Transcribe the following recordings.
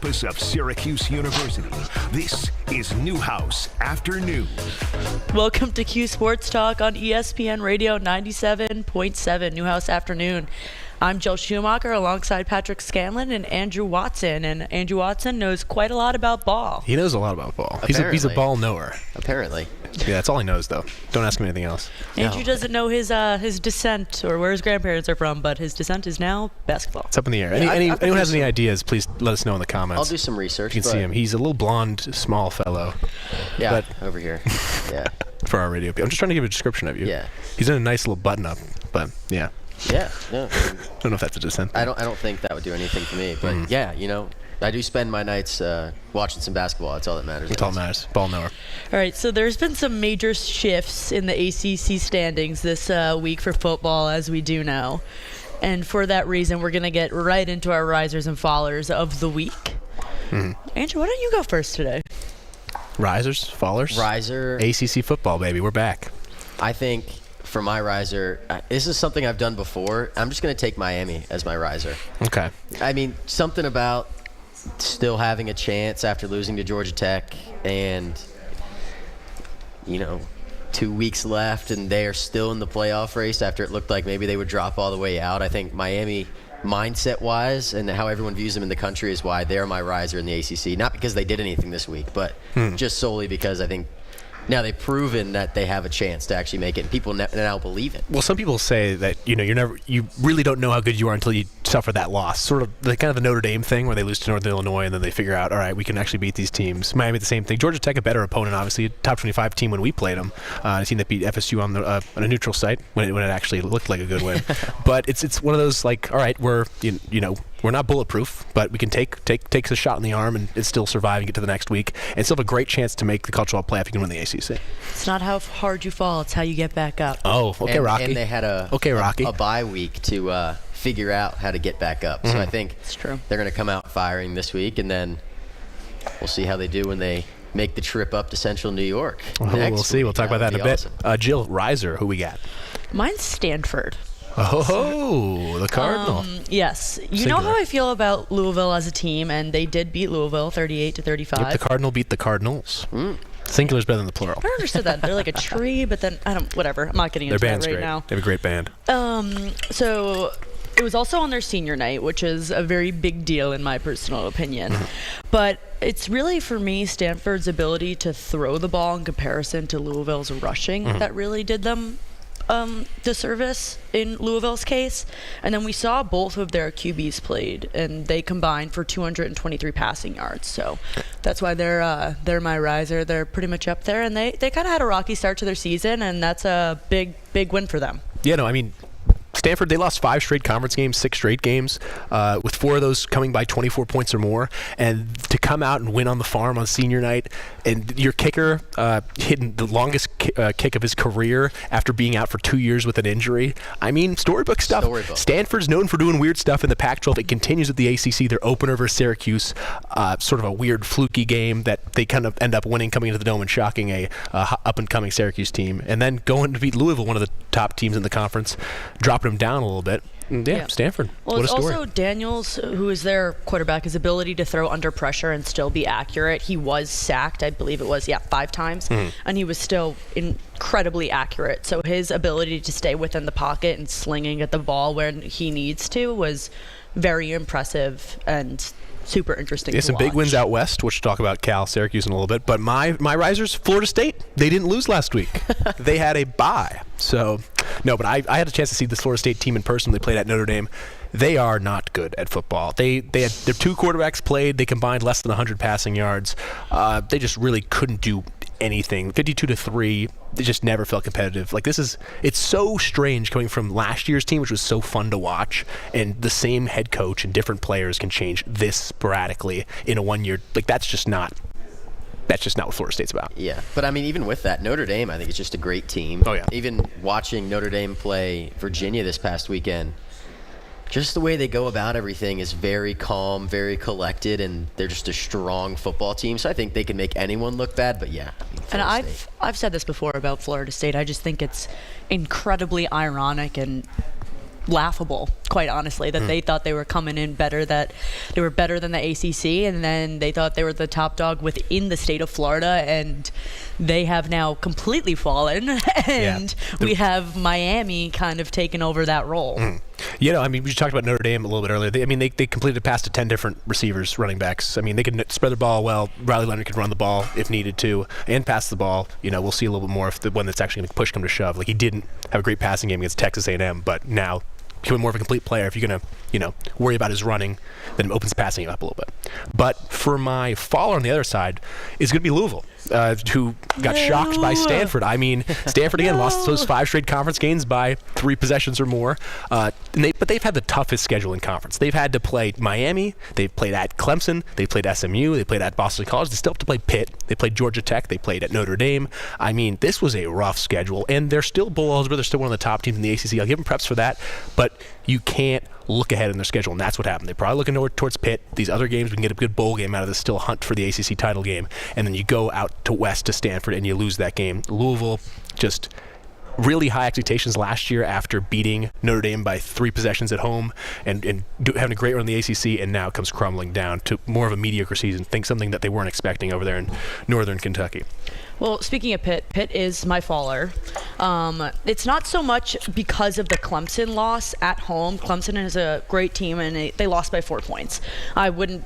campus of Syracuse University. This is Newhouse Afternoon. Welcome to Q Sports Talk on ESPN Radio 97.7 Newhouse Afternoon. I'm Jill Schumacher alongside Patrick Scanlon and Andrew Watson. And Andrew Watson knows quite a lot about ball. He knows a lot about ball. He's a ball knower. Apparently. Yeah, that's all he knows, though. Don't ask him anything else. Andrew doesn't know his descent or where his grandparents are from, but his descent is now basketball. It's up in the air. Anyone has any ideas, please let us know in the comments. I'll do some research. You can see him. He's a little blonde, small fellow. Yeah, over here. Yeah. For our radio people. I'm just trying to give a description of you. Yeah. He's in a nice little button-up, but yeah. Yeah, no. I don't know if that's a descent. I don't think that would do anything for me. But yeah, I do spend my nights watching some basketball. That's all that matters. That's all that matters. Ball knower. All right, so there's been some major shifts in the ACC standings this week for football, as we do know. And for that reason, we're going to get right into our risers and fallers of the week. Andrew, why don't you go first today? Risers, fallers? Riser. ACC football, baby. We're back. I think for my riser, this is something I've done before. I'm just going to take Miami as my riser. Okay. I mean, something about still having a chance after losing to Georgia Tech and, 2 weeks left and they are still in the playoff race after it looked like maybe they would drop all the way out. I think Miami, mindset-wise, and how everyone views them in the country is why they're my riser in the ACC. Not because they did anything this week, but just solely because I think now they've proven that they have a chance to actually make it, and people now believe it. Well, some people say that you really don't know how good you are until you suffer that loss. Sort of the kind of the Notre Dame thing where they lose to Northern Illinois and then they figure out, all right, we can actually beat these teams. Miami, the same thing. Georgia Tech, a better opponent, obviously, a top 25 team when we played them. A team that beat FSU on a neutral site when it actually looked like a good win. But it's one of those like, all right, we're not bulletproof, but we can take a shot in the arm and still survive and get to the next week and still have a great chance to make the cultural playoff. You can win the ACC. It's not how hard you fall; it's how you get back up. Oh, okay, Rocky. And they had a bye week to figure out how to get back up. So I think it's true. They're going to come out firing this week, and then we'll see how they do when they make the trip up to Central New York. We'll see. We'll talk about that in a bit. Awesome. Jill, riser, who we got? Mine's Stanford. Oh, the Cardinal. Yes. You know how I feel about Louisville as a team, and they did beat Louisville 38-35. Yep, the Cardinal beat the Cardinals. Singular's better than the plural. I don't understand that. They're like a tree, but then whatever. I'm not getting into that right now. They have a great band. So it was also on their senior night, which is a very big deal in my personal opinion. But it's really, for me, Stanford's ability to throw the ball in comparison to Louisville's rushing that really did them disservice in Louisville's case. And then we saw both of their QBs played, and they combined for 223 passing yards. So that's why they're my riser. They're pretty much up there, and they kind of had a rocky start to their season, and that's a big win for them. Yeah, no, I mean, Stanford, they lost 5 straight conference games, 6 straight games, with 4 of those coming by 24 points or more. And to come out and win on the farm on senior night, and your kicker hitting the longest kick of his career after being out for 2 years with an injury. I mean, storybook stuff. Stanford's known for doing weird stuff in the Pac-12. It continues at the ACC. Their opener versus Syracuse, sort of a weird fluky game that they kind of end up winning coming into the Dome and shocking a up-and-coming Syracuse team. And then going to beat Louisville, one of the top teams in the conference, dropping them down a little bit. Yeah, Stanford. Well, what a it's story. also Daniels, who is their quarterback, his ability to throw under pressure and still be accurate. He was sacked, I believe it was, 5 times, and he was still incredibly accurate. So his ability to stay within the pocket and slinging at the ball when he needs to was very impressive and super interesting to some watch. big wins out west, which we'll talk about Cal, Syracuse in a little bit. But my risers, Florida State, they didn't lose last week. They had a bye. So, no, but I had a chance to see this Florida State team in person. They played at Notre Dame. They are not good at football. They had their 2 quarterbacks played. They combined less than 100 passing yards. They just really couldn't do anything. 52-3. They just never felt competitive. It's so strange coming from last year's team, which was so fun to watch, and the same head coach and different players can change this sporadically in a 1 year. That's just not what Florida State's about. Yeah, but I mean, even with that, Notre Dame, I think it's just a great team. Oh yeah. Even watching Notre Dame play Virginia this past weekend, just the way they go about everything is very calm, very collected, and they're just a strong football team. So I think they can make anyone look bad. But yeah, and I've said this before about Florida State. I just think it's incredibly ironic and laughable, quite honestly, that they thought they were coming in better, that they were better than the ACC, and then they thought they were the top dog within the state of Florida, and they have now completely fallen, and we have Miami kind of taken over that role. You know, I mean, we talked about Notre Dame a little bit earlier. They completed a pass to 10 different receivers, running backs. I mean, they can spread the ball well. Riley Leonard can run the ball if needed to, and pass the ball. You know, we'll see a little bit more if the one that's actually going to push come to shove. Like, he didn't have a great passing game against Texas A&M, but now becoming more of a complete player. If you're going to, you know, worry about his running, then it opens passing up a little bit. But for my faller on the other side is going to be Louisville, who got shocked by Stanford. I mean, Stanford again lost those 5 straight conference games by 3 possessions or more. But they've had the toughest schedule in conference. They've had to play Miami. They've played at Clemson. They played SMU. They played at Boston College. They still have to play Pitt. They played Georgia Tech. They played at Notre Dame. I mean, this was a rough schedule, and they're still bowl eligible. They're still one of the top teams in the ACC. I'll give them preps for that, but you can't look ahead in their schedule, and that's what happened. They're probably looking towards Pitt. These other games, we can get a good bowl game out of this, still hunt for the ACC title game, and then you go out to West to Stanford and you lose that game. Louisville, just really high expectations last year after beating Notre Dame by 3 possessions at home and having a great run in the ACC, and now comes crumbling down to more of a mediocre season. Think something that they weren't expecting over there in northern Kentucky. Well, speaking of Pitt, Pitt is my faller. It's not so much because of the Clemson loss at home. Clemson is a great team, and they lost by 4 points. I wouldn't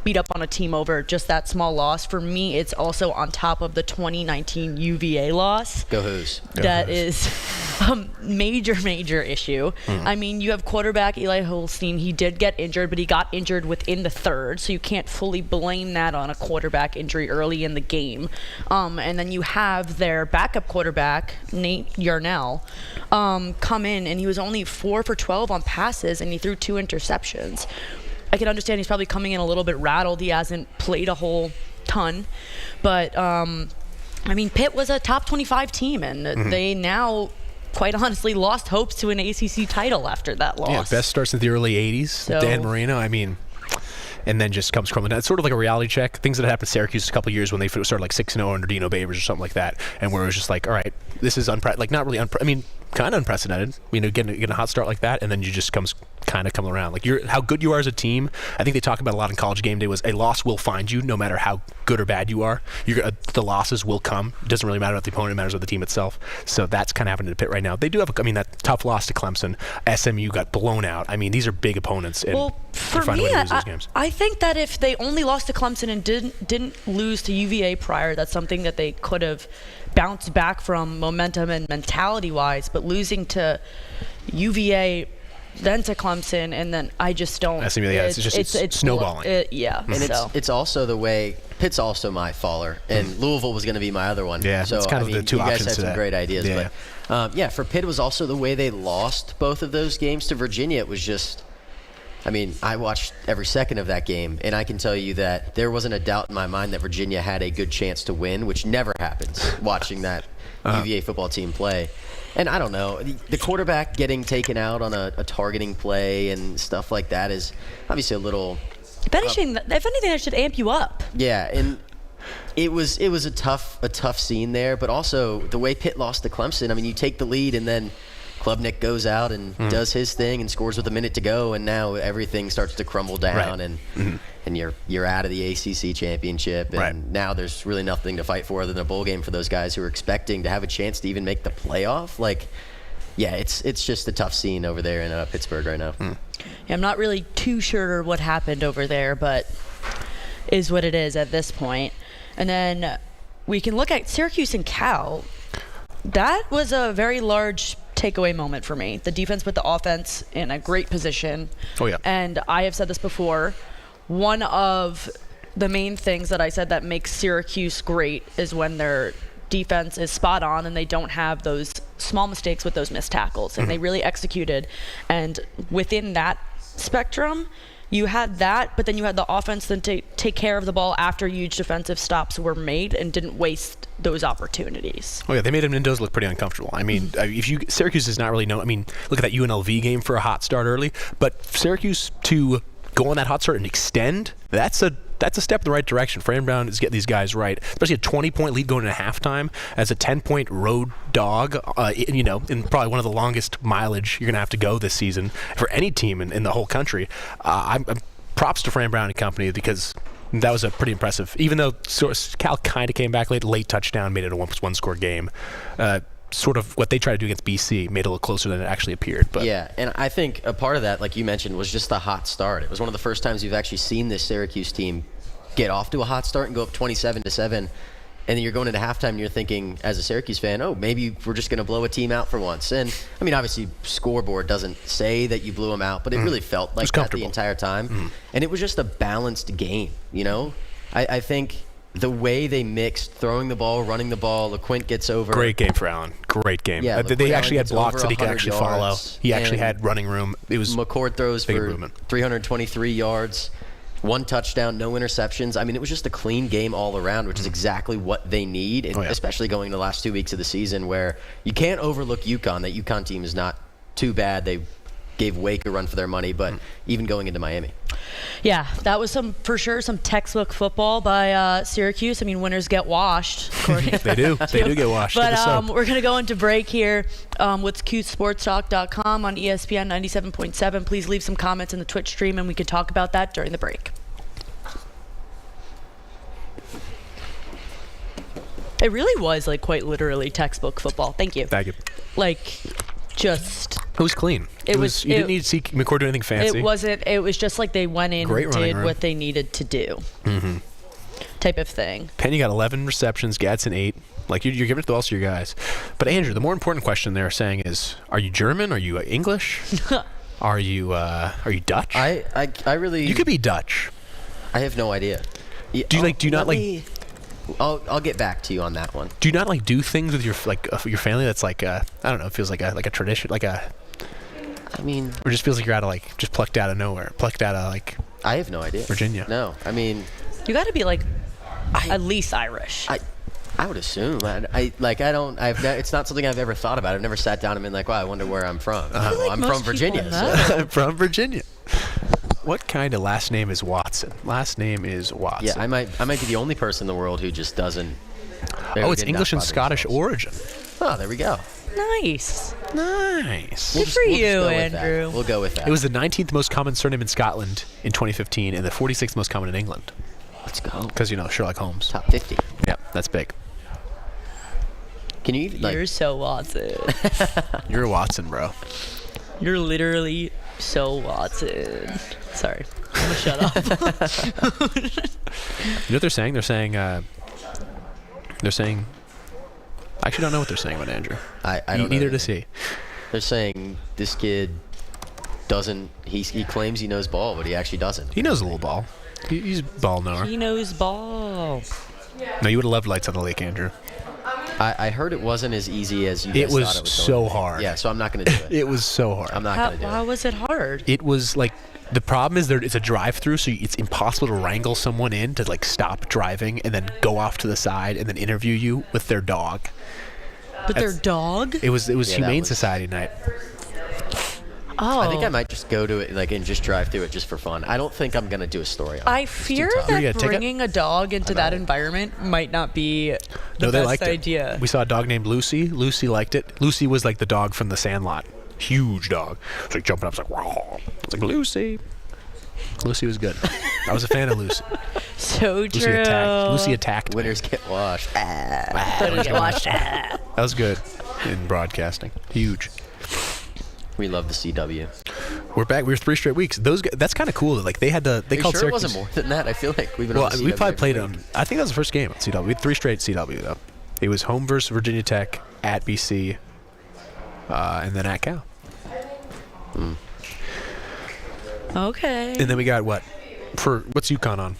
beat up on a team over just that small loss. For me, it's also on top of the 2019 UVA loss. Go Hoos. That is a major issue. I mean, you have quarterback Eli Holstein. He did get injured, but he got injured within the third, so you can't fully blame that on a quarterback injury early in the game. And then you have their backup quarterback, Nate Yarnell, come in, and he was only 4 for 12 on passes, and he threw 2 interceptions. I can understand he's probably coming in a little bit rattled. He hasn't played a whole ton. But, I mean, Pitt was a top 25 team, and they now, quite honestly, lost hopes to an ACC title after that loss. Yeah, best starts in the early 80s. So, Dan Marino, I mean, and then just comes crumbling down. It's sort of like a reality check. Things that happened to Syracuse a couple years when they started like 6-0 under Dino Babers or something like that, and where it was just like, all right, this is not really I mean, kind of unprecedented. You know, getting a hot start like that, and then you just kind of come around. Like, how good you are as a team. I think they talk about a lot in College Game Day was a loss will find you, no matter how good or bad you are. The losses will come. It doesn't really matter about the opponent; it matters about the team itself. So that's kind of happening to Pitt right now. They do have, that tough loss to Clemson. SMU got blown out. I mean, these are big opponents. And well, for me, I think that if they only lost to Clemson and didn't lose to UVA prior, that's something that they could have bounced back from momentum and mentality-wise. But losing to UVA, then to Clemson, and then I just don't. SMU, yeah, it's snowballing. And it's also the way Pitt's also my faller, and Louisville was going to be my other one. Yeah, so it's kind of the two options. You guys had some great ideas, but for Pitt it was also the way they lost both of those games to Virginia. It was just, I mean, I watched every second of that game, and I can tell you that there wasn't a doubt in my mind that Virginia had a good chance to win, which never happens watching that UVA football team play. And I don't know, the quarterback getting taken out on a targeting play and stuff like that is obviously a little. If anything, that should amp you up. Yeah, and it was a tough scene there, but also the way Pitt lost to Clemson. I mean, you take the lead and then Klubnik goes out and does his thing and scores with a minute to go, and now everything starts to crumble down, and you're out of the ACC championship, and now there's really nothing to fight for other than a bowl game for those guys who are expecting to have a chance to even make the playoff. Like, yeah, it's just a tough scene over there in Pittsburgh right now. Yeah, I'm not really too sure what happened over there, but is what it is at this point. And then we can look at Syracuse and Cal. That was a very large takeaway moment for me. The defense put the offense in a great position. Oh, yeah. And I have said this before. One of the main things that I said that makes Syracuse great is when their defense is spot on and they don't have those small mistakes with those missed tackles. And they really executed. And within that spectrum, you had that, but then you had the offense then take care of the ball after huge defensive stops were made and didn't waste those opportunities. Oh yeah, they made Mendoza look pretty uncomfortable. I mean, Syracuse is not really known. I mean, look at that UNLV game for a hot start early, but Syracuse to go on that hot start and extend, that's a that's a step in the right direction. Fran Brown is getting these guys right, especially a 20-point lead going into halftime as a 10-point road dog. In probably one of the longest mileage you're going to have to go this season for any team in the whole country. I'm props to Fran Brown and company because that was a pretty impressive. Even though Cal kind of came back late touchdown, made it a one-score game. Sort of what they tried to do against BC made it a little closer than it actually appeared. But yeah, and I think a part of that, like you mentioned, was just the hot start. It was one of the first times you've actually seen this Syracuse team get off to a hot start and go up 27-7, and then you're going into halftime and you're thinking, as a Syracuse fan, oh, maybe we're just going to blow a team out for once. And, I mean, obviously, scoreboard doesn't say that you blew them out, but it really felt like that the entire time. And it was just a balanced game, I think the way they mixed throwing the ball, running the ball, LeQuint gets over. Great game for Allen. Great game. Yeah, they actually had blocks that he could actually yards, follow. He actually had running room. It was McCord throws for movement. 323 yards, 1 touchdown, no interceptions. I mean, it was just a clean game all around, which is exactly what they need, and especially going into the last 2 weeks of the season where you can't overlook UConn. That UConn team is not too bad. They gave Wake a run for their money, but even going into Miami. Yeah, that was for sure some textbook football by Syracuse. I mean, winners get washed. They do. They do get washed. But we're going to go into break here with QSportsTalk.com on ESPN 97.7. Please leave some comments in the Twitch stream, and we can talk about that during the break. It really was quite literally textbook football. Thank you. Thank you. Just... It was clean. You didn't need to see McCord do anything fancy. It wasn't. It was just they went in and did what they needed to do. Mm-hmm. Type of thing. Penny got 11 receptions, Gadsden 8. You're giving it to all your guys. But Andrew, the more important question they're saying is, are you German? Are you English? Are you Dutch? I really... You could be Dutch. I have no idea. I'll get back to you on that one. Do you not do things with your family that's I don't know, it feels like a tradition, I mean, or just feels like you're out of just plucked out of nowhere, plucked out of I have no idea. Virginia. No, I mean, you got to be at least Irish. I would assume. It's not something I've ever thought about. I've never sat down and been like, wow, I wonder where I'm from. I'm from Virginia. So. From Virginia. What kind of last name is Watson? Last name is Watson. Yeah, I might be the only person in the world who just doesn't. It's English and Scottish origin. Oh, there we go. Nice. Good for you, Andrew. We'll go with that. It was the 19th most common surname in Scotland in 2015 and the 46th most common in England. Let's go. Because, Sherlock Holmes. Top 50. Yeah, that's big. Can you You're so Watson. You're a Watson, bro. You're literally so Watson. Sorry. I'm going to shut up. You know what they're saying? They're saying... I actually don't know what they're saying about Andrew. I don't Neither know. does he. They're saying this kid doesn't... He claims he knows ball, but he actually doesn't. He knows a little ball. He's a ball knower. He knows ball. No, you would have loved Lights on the Lake, Andrew. I heard it wasn't as easy as you guys It was thought it was so hard. Yeah, so I'm not going to do it. It was so hard. I'm not going to do it. How was it hard? It was the problem is it's a drive-through, so it's impossible to wrangle someone in to stop driving and then go off to the side and then interview you with their dog. Their dog? It was Humane Society night. Oh. I think I might just go to it and just drive through it just for fun. I don't think I'm going to do a story on it. I fear that bringing a dog into that environment might not be the best idea. We saw a dog named Lucy. Lucy liked it. Lucy was like the dog from The Sandlot. Huge dog. It's jumping up. It's wow. It's Lucy. Lucy was good. I was a fan of Lucy. So true. Lucy attacked. Winners get washed. Winners get washed. That was good in broadcasting. Huge. We love the CW. We're back. We were 3 straight weeks. Those guys, that's kind of cool. They had the. They Are you called sure Syracuse. It wasn't more than that. I feel like we've been. Well, on the we CW probably played them. I think that was the first game at CW. We had 3 straight CW though. It was home versus Virginia Tech, at BC, and then at Cal. Okay. And then we got what's UConn on?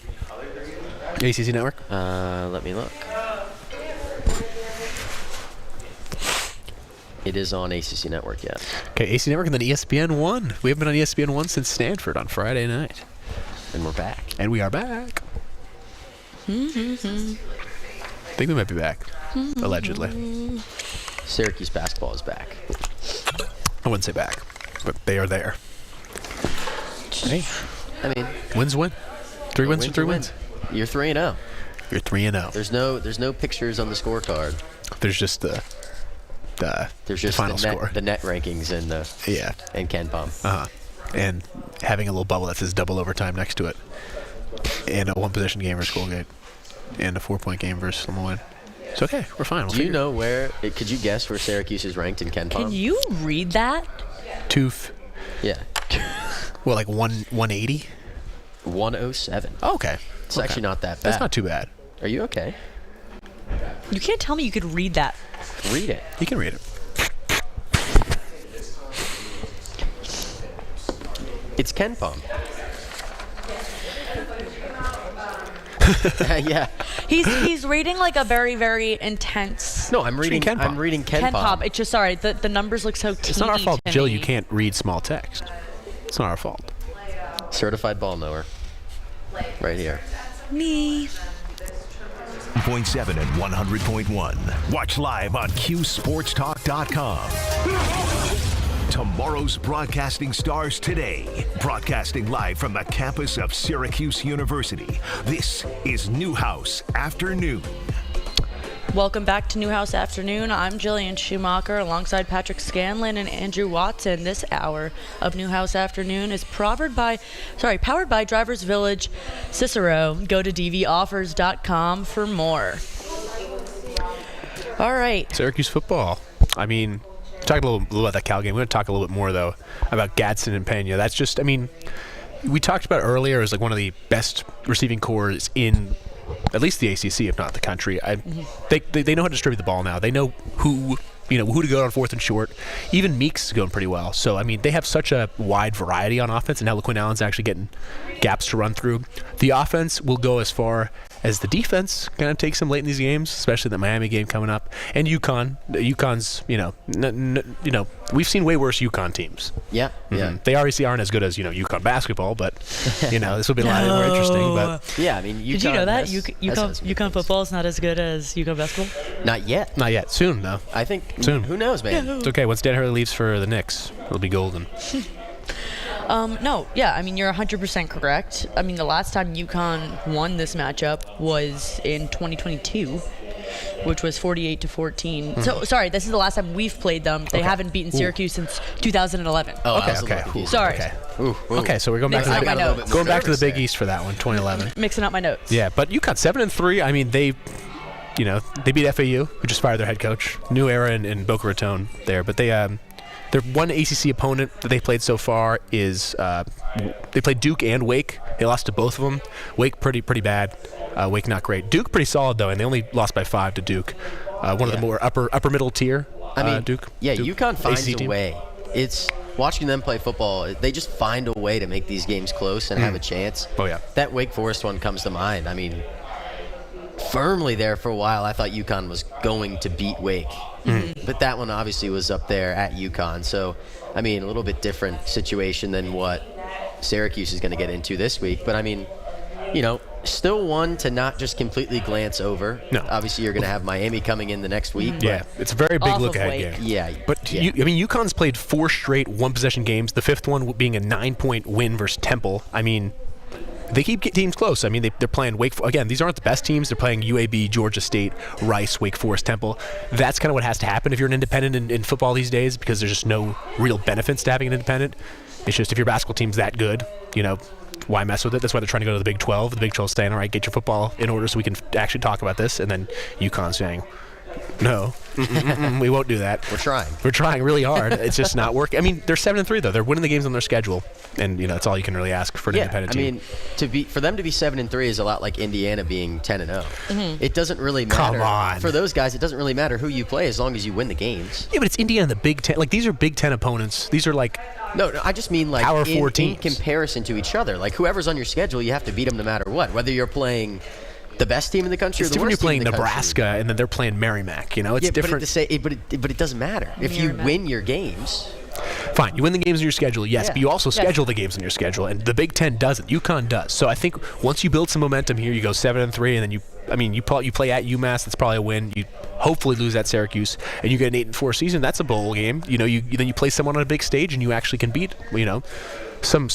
ACC Network. Let me look. It is on ACC Network, yes. Okay, ACC Network and then ESPN 1. We haven't been on ESPN 1 since Stanford on Friday night. And we're back. And we are back. I think we might be back, allegedly. Syracuse basketball is back. I wouldn't say back, but they are there. Hey, I mean, wins win. 3 wins or 3 wins. You're 3-0. You're 3-0. There's no pictures on the scorecard. There's just the final score. The net rankings and Ken Palm. And having a little bubble that says double overtime next to it, and a one-possession game versus Colgate, and a 4-point game versus Lemoyne. It's okay. We're fine. Do you know could you guess where Syracuse is ranked in Ken Palm? Can you read that? Tooth. Yeah. Well, like 180? 107. Oh, okay. It's actually not that bad. That's not too bad. Are you okay? You can't tell me you could read that. Read it. You can read it. It's Ken Palm. Yeah. He's reading like a very, very intense No, I'm reading Ken Palm. I'm reading Ken Ken Palm. Pop. It's just sorry. The numbers look so teeny. It's not our fault, to Jill. me. You can't read small text. It's not our fault. Certified ball knower. Right here. Me. 0.7 and 100.1. Watch live on QSportsTalk.com. Tomorrow's broadcasting stars today. Broadcasting live from the campus of Syracuse University. This is Newhouse Afternoon. Welcome back to Newhouse Afternoon. I'm Jillian Schumacher alongside Patrick Scanlon and Andrew Watson. This hour of Newhouse Afternoon is powered by Drivers Village Cicero. Go to dvoffers.com for more. All right. Syracuse football. I mean, talked a little about that Cal game. We're going to talk a little bit more, though, about Gadsden and Pena. That's just, I mean, we talked about earlier as like one of the best receiving corps in at least the ACC, if not the country. They know how to distribute the ball now. They know who to go on fourth and short. Even Meeks is going pretty well. So, I mean, they have such a wide variety on offense, and now LaQuinn Allen's actually getting gaps to run through. The offense will go as far as the defense kind of takes them late in these games, especially the Miami game coming up. And UConn. UConn's, we've seen way worse UConn teams. Yeah, yeah. They obviously aren't as good as, UConn basketball, but, this will be a lot more interesting. But yeah, I mean, did you know that UConn football is not as good as UConn basketball? Not yet. Not yet. Soon, though. I think soon. Who knows, man? It's okay. Once Dan Hurley leaves for the Knicks, it'll be golden. I mean, you're 100% correct. I mean, the last time UConn won this matchup was in 2022, which was 48-14. Mm-hmm. So, sorry, this is the last time we've played them. They haven't beaten Syracuse since 2011. Oh, okay. Sorry. Okay. Ooh. Okay, so we're going back to the Big East for that one, 2011. Mixing up my notes. Yeah, but UConn 7-3. I mean, they beat FAU, who just fired their head coach. New era in Boca Raton there, but their one ACC opponent that they played so far is they played Duke and Wake. They lost to both of them. Wake pretty bad. Wake not great. Duke pretty solid though, and they only lost by 5 to Duke. One of the more upper middle tier. Duke. Yeah, Duke UConn finds ACC a team. way. It's watching them play football. They just find a way to make these games close and have a chance. Oh yeah. That Wake Forest one comes to mind. I mean, firmly there for a while, I thought UConn was going to beat Wake. Mm-hmm. But that one obviously was up there at UConn. So, I mean, a little bit different situation than what Syracuse is going to get into this week. But, I mean, still one to not just completely glance over. No. Obviously, you're going to have Miami coming in the next week. Yeah, it's a very big Off look of ahead Wake. game. Yeah. But, UConn's played 4 straight one-possession games, the 5th one being a 9-point win versus Temple. I mean, they keep teams close. I mean, they're playing Wake. Again, these aren't the best teams. They're playing UAB, Georgia State, Rice, Wake Forest, Temple. That's kind of what has to happen if you're an independent in football these days, because there's just no real benefits to having an independent. It's just if your basketball team's that good, why mess with it? That's why they're trying to go to the Big 12. The Big 12 saying, all right, get your football in order so we can actually talk about this. And then UConn saying, no, we won't do that. We're trying really hard. It's just not working. I mean, they're 7-3 though. They're winning the games on their schedule, and that's all you can really ask for an independent team. I mean, for them to be 7-3 is a lot like Indiana being 10-0. Mm-hmm. It doesn't really matter. Come on. For those guys, it doesn't really matter who you play as long as you win the games. Yeah, but it's Indiana, the Big Ten. Like, these are Big Ten opponents. These are like No, I just mean like Power 4 in teams. comparison to each other. Like whoever's on your schedule, you have to beat them no matter what. Whether you're playing the best team in the country it's or the different. worst You're playing team in the Nebraska, country. and then they're playing Merrimack. It's different. But it doesn't matter if you Merrimack. win your games. Fine, you win the games on your schedule, yes, Yeah. but you also schedule the games on your schedule, and the Big Ten doesn't. UConn does. So I think once you build some momentum here, you go 7-3, and then you play at UMass. That's probably a win. You hopefully lose at Syracuse, and you get an 8-4 season. That's a bowl game. Then you play someone on a big stage, and you actually can beat some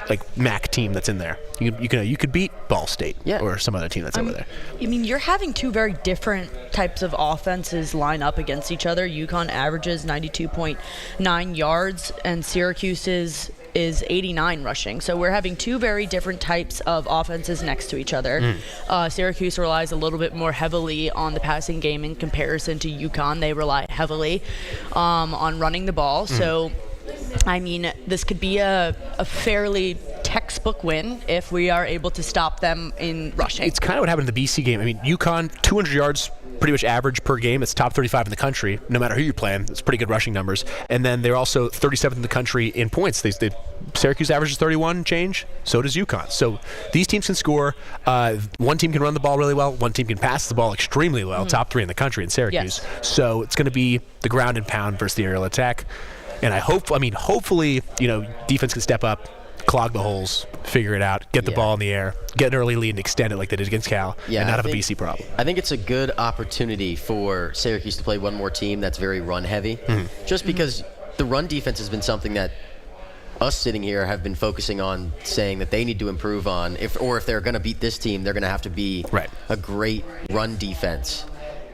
like MAC team that's in there. You could beat Ball State or some other team that's over there. I mean, you're having two very different types of offenses line up against each other. UConn averages 92.9 yards, and Syracuse is 89 rushing. So we're having two very different types of offenses next to each other. Syracuse relies a little bit more heavily on the passing game in comparison to UConn. They rely heavily on running the ball. So, I mean, this could be a fairly textbook win if we are able to stop them in rushing. It's kind of what happened in the BC game. I mean, UConn, 200 yards pretty much average per game. It's top 35 in the country, no matter who you're playing. It's pretty good rushing numbers. And then they're also 37th in the country in points. Syracuse averages 31 change, so does UConn. So these teams can score. One team can run the ball really well. One team can pass the ball extremely well, top 3 in the country in Syracuse. Yes. So it's going to be the ground and pound versus the aerial attack. And hopefully, defense can step up, clog the holes, figure it out, get the ball in the air, get an early lead and extend it like they did against Cal, and not have a BC problem. I think it's a good opportunity for Syracuse to play one more team that's very run-heavy, just because the run defense has been something that us sitting here have been focusing on, saying that they need to improve on. If they're going to beat this team, they're going to have to be a great run defense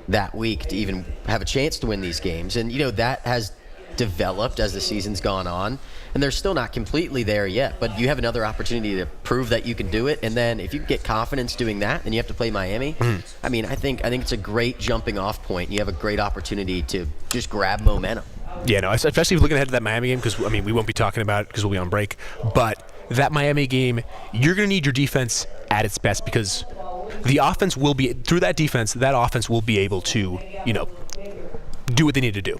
that week to even have a chance to win these games. And, that has developed as the season's gone on, and they're still not completely there yet, but you have another opportunity to prove that you can do it. And then if you get confidence doing that, then you have to play Miami. I mean, I think it's a great jumping off point. You have a great opportunity to just grab momentum. Yeah, no, especially looking ahead to that Miami game, because we won't be talking about it because we'll be on break, but that Miami game, you're going to need your defense at its best, because the offense will be, through that defense, that offense will be able to, do what they need to do.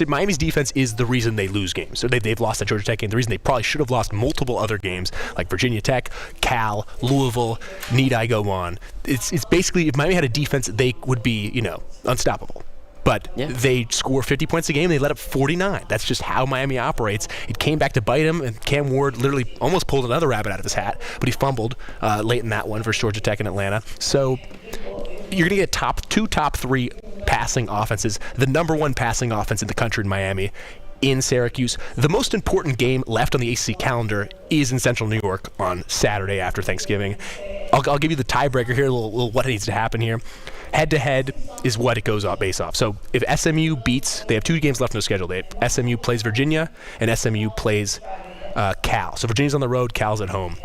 Miami's defense is the reason they lose games. So they've lost that Georgia Tech game. The reason they probably should have lost multiple other games, like Virginia Tech, Cal, Louisville, need I go on. It's basically, if Miami had a defense, they would be, unstoppable. But they score 50 points a game, they let up 49. That's just how Miami operates. It came back to bite him, and Cam Ward literally almost pulled another rabbit out of his hat, but he fumbled late in that one versus Georgia Tech and Atlanta. So you're going to get top 3 passing offenses, the number 1 passing offense in the country in Miami, in Syracuse. The most important game left on the ACC calendar is in Central New York on Saturday after Thanksgiving. I'll give you the tiebreaker here, a little what needs to happen here. Head-to-head is what it goes based off. So if SMU beats, they have 2 games left in their schedule. SMU plays Virginia, and SMU plays Cal. So Virginia's on the road, Cal's at home.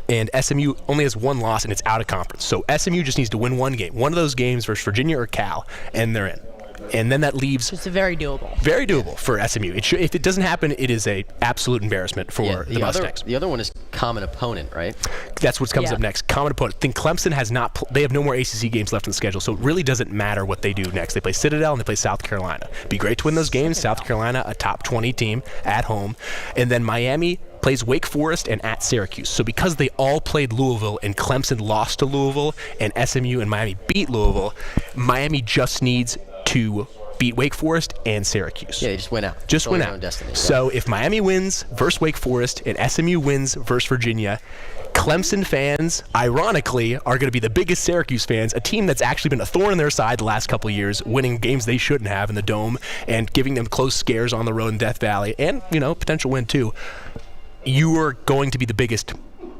And SMU only has 1 loss, and it's out of conference. So SMU just needs to win 1 game. One of those games versus Virginia or Cal, and they're in. And then that leaves... It's very doable. Very doable for SMU. If it doesn't happen, it is a absolute embarrassment for the Mustangs. The other one is common opponent, right? That's what comes up next. Common opponent. I think Clemson has not... they have no more ACC games left in the schedule, so it really doesn't matter what they do next. They play Citadel and they play South Carolina. It'd be great to win those games. South Carolina, a top 20 team at home. And then Miami plays Wake Forest and at Syracuse. So because they all played Louisville and Clemson lost to Louisville and SMU and Miami beat Louisville, Miami just needs to beat Wake Forest and Syracuse. Yeah, they just went out. Just went out. So if Miami wins versus Wake Forest and SMU wins versus Virginia, Clemson fans, ironically, are going to be the biggest Syracuse fans, a team that's actually been a thorn in their side the last couple of years, winning games they shouldn't have in the Dome and giving them close scares on the road in Death Valley, and, potential win too. You are going to be the biggest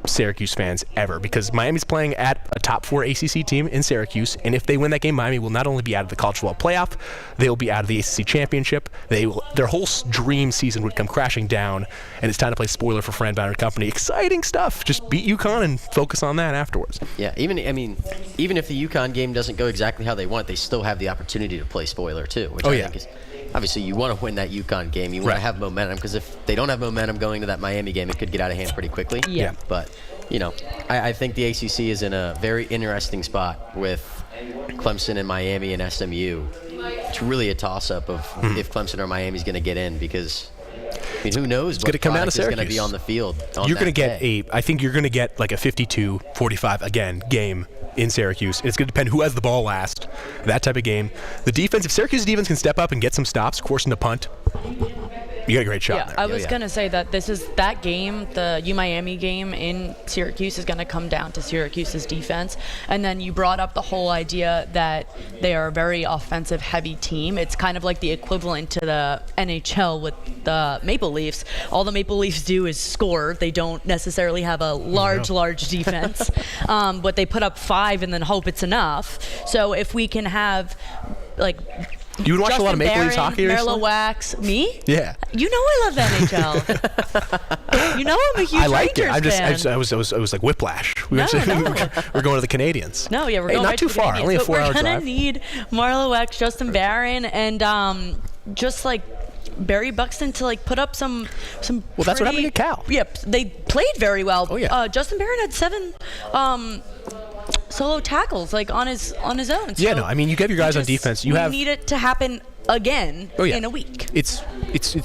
Syracuse fans ever, because Miami's playing at a top 4 ACC team in Syracuse, and if they win that game, Miami will not only be out of the college football playoff, they will be out of the ACC championship. Their whole dream season would come crashing down, and it's time to play spoiler for Fran Bauer and company. Exciting stuff. Just beat UConn and focus on that afterwards. Yeah, even if the UConn game doesn't go exactly how they want, they still have the opportunity to play spoiler too, which I think is... Obviously, you want to win that UConn game. You want to have momentum, because if they don't have momentum going to that Miami game, it could get out of hand pretty quickly. Yeah. But, I think the ACC is in a very interesting spot with Clemson and Miami and SMU. It's really a toss-up of if Clemson or Miami is going to get in, because who knows what product is going to be on the field. You're going to get I think you're going to get like a 52-45 again game in Syracuse. It's going to depend who has the ball last. That type of game. The defense, if Syracuse defense can step up and get some stops, forcing the punt, You got a great shot Yeah, there. I was going to say that that game, the U-Miami game in Syracuse, is going to come down to Syracuse's defense. And then you brought up the whole idea that they are a very offensive-heavy team. It's kind of like the equivalent to the NHL with the Maple Leafs. All the Maple Leafs do is score. They don't necessarily have a large defense, but they put up 5 and then hope it's enough. So if we can have, like, You would watch Justin a lot of Maple Barron, Leafs hockey or Marla something? Wax. Me? Yeah. You know I love the NHL. You know I'm a huge I like Rangers it. fan. I was like whiplash. No. We're going to the Canadians. No, yeah, we're Hey, going not right too to the far. Canadiens, Only a but 4-hour we're drive. gonna need Marla Wax, Justin Barron, and just like Barry Buxton to like put up some. Well, that's what happened at Cal. Yep, they played very well. Oh, yeah. Justin Barron had 7 solo tackles like on his own. Yeah, So no, I mean, you give your guys on defense. You we have. need it to happen again in a week. It's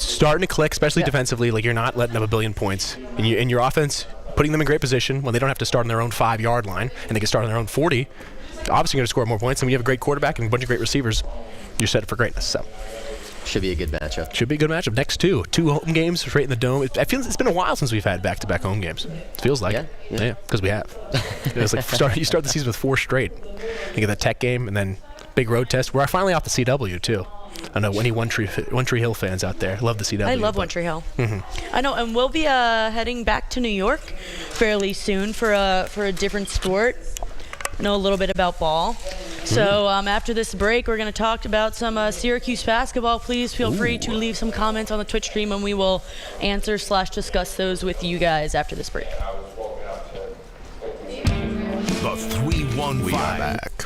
starting to click, especially defensively. Like, you're not letting up a billion points, and your offense, putting them in great position when they don't have to start on their own 5-yard line and they can start on their own 40. Obviously, going to score more points. And when you have a great quarterback and a bunch of great receivers, you're set for greatness. So Should be a good matchup. should be a good matchup. Next two home games right in the dome. I feel it's been a while since we've had back-to-back home games. It feels like Yeah. because we have. It's like you start the season with 4 straight. You get the Tech game and then big road test. We're finally off the CW too. I know any One Tree Hill fans out there love the CW. I love One Tree Hill. I know, and we'll be heading back to New York fairly soon for a different sport. Know a little bit about ball. So after this break, we're going to talk about some Syracuse basketball. Please feel free to leave some comments on the Twitch stream, and we will answer/discuss those with you guys after this break. The 315. We are back.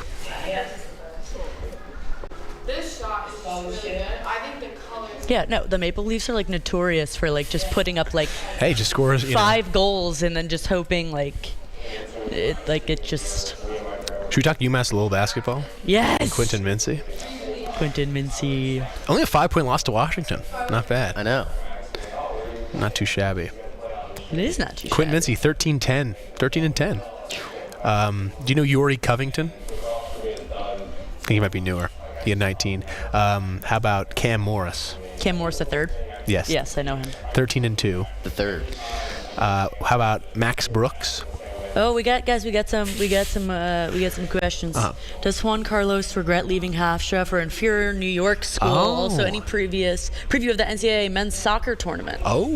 This shot is so good. I think the colors. Yeah, no, the Maple Leafs are like notorious for like just putting up like Hey, just scores 5 goals and then just hoping it just. Should we talk UMass a little basketball? Yes. Quentin Mincy. Quentin Mincy. Only a 5-point loss to Washington. Not bad. I know. Not too shabby. It is not too Quentin shabby. Mincy, 13-10. Do you know Yuri Covington? I think he might be newer. He had 19. How about Cam Morris? Cam Morris III? Yes. Yes, I know him. 13-2. The third. How about Max Brooks? Oh, we got some questions. Does Juan Carlos regret leaving Hofstra for inferior New York school? Oh. Also, any preview of the NCAA men's soccer tournament? Oh.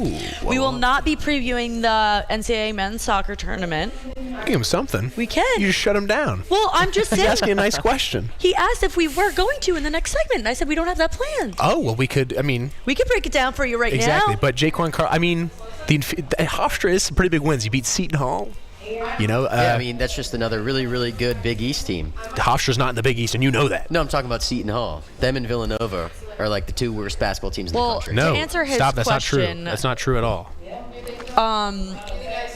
We will not be previewing the NCAA men's soccer tournament. Give him something. We can. You just shut him down. Well, I'm just He's saying. asking a nice question. He asked if we were going to in the next segment, and I said we don't have that planned. Oh, well, we could, I mean. We could break it down for you right Exactly. now. But Jaquan Carl, I mean, the Hofstra is some pretty big wins. You beat Seton Hall. You know, Yeah, I mean, that's just another really, really good Big East team. Hofstra's not in the Big East, and you know that. No, I'm talking about Seton Hall. Them and Villanova are like the 2 worst basketball teams in the country. No, To answer his stop. That's not true. question- That's not true at all.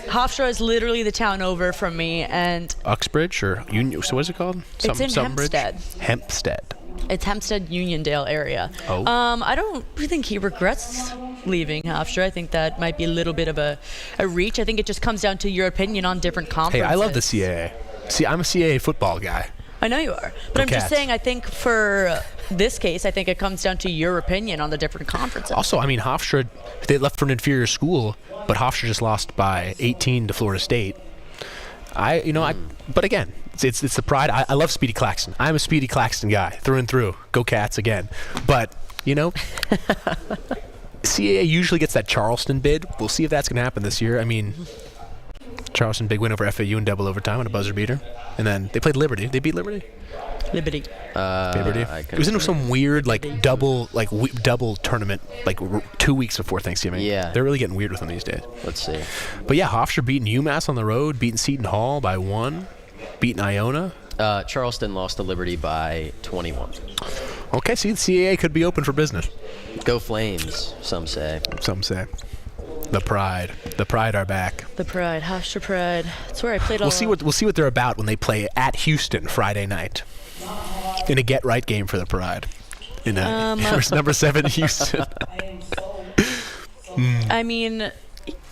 Hofstra is literally the town over from me, and Uxbridge or Union? So what is it called? It's in Hempstead. Hempstead. it's Hempstead Uniondale area. Oh. I don't think he regrets leaving Hofstra. I think that might be a little bit of a reach. I think it just comes down to your opinion on different Hey, conferences. I love the CAA. See, I'm a CAA football guy. I know you are. But Go I'm just Cats. saying, I think for this case, I think it comes down to your opinion on the different conferences. Also, I mean, Hofstra, they left for an inferior school, but Hofstra just lost by 18 to Florida State. But again, it's the pride. I love Speedy Claxton. I'm a Speedy Claxton guy through and through. Go Cats again. But, CAA usually gets that Charleston bid. We'll see if that's going to happen this year. I mean, Charleston, big win over FAU in double overtime on a buzzer beater. And then they played Liberty. They beat Liberty? Liberty. Liberty. It was in some weird, double tournament, 2 weeks before Thanksgiving. Yeah. They're really getting weird with them these days. Let's see. But yeah, Hofstra beating UMass on the road, beating Seton Hall by 1, beating Iona. Charleston lost to Liberty by 21. Okay, see, the CAA could be open for business. Go Flames, some say. Some say. The Pride are back. The Pride, Hofstra Pride. That's where I played all. We'll see what they're about when they play at Houston Friday night in a get right game for the Pride. In number 7 Houston. I mean,